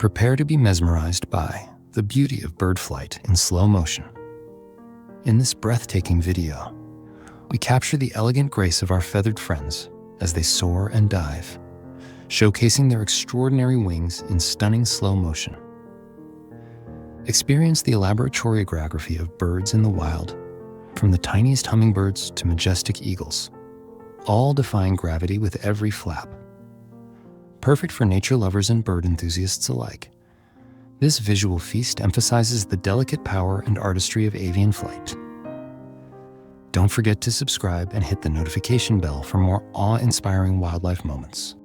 Prepare to be mesmerized by the beauty of bird flight in slow motion. In this breathtaking video, we capture the elegant grace of our feathered friends as they soar and dive, showcasing their extraordinary wings in stunning slow motion. Experience the elaborate choreography of birds in the wild, from the tiniest hummingbirds to majestic eagles, all defying gravity with every flap. Perfect for nature lovers and bird enthusiasts alike, this visual feast emphasizes the delicate power and artistry of avian flight. Don't forget to subscribe and hit the notification bell for more awe-inspiring wildlife moments.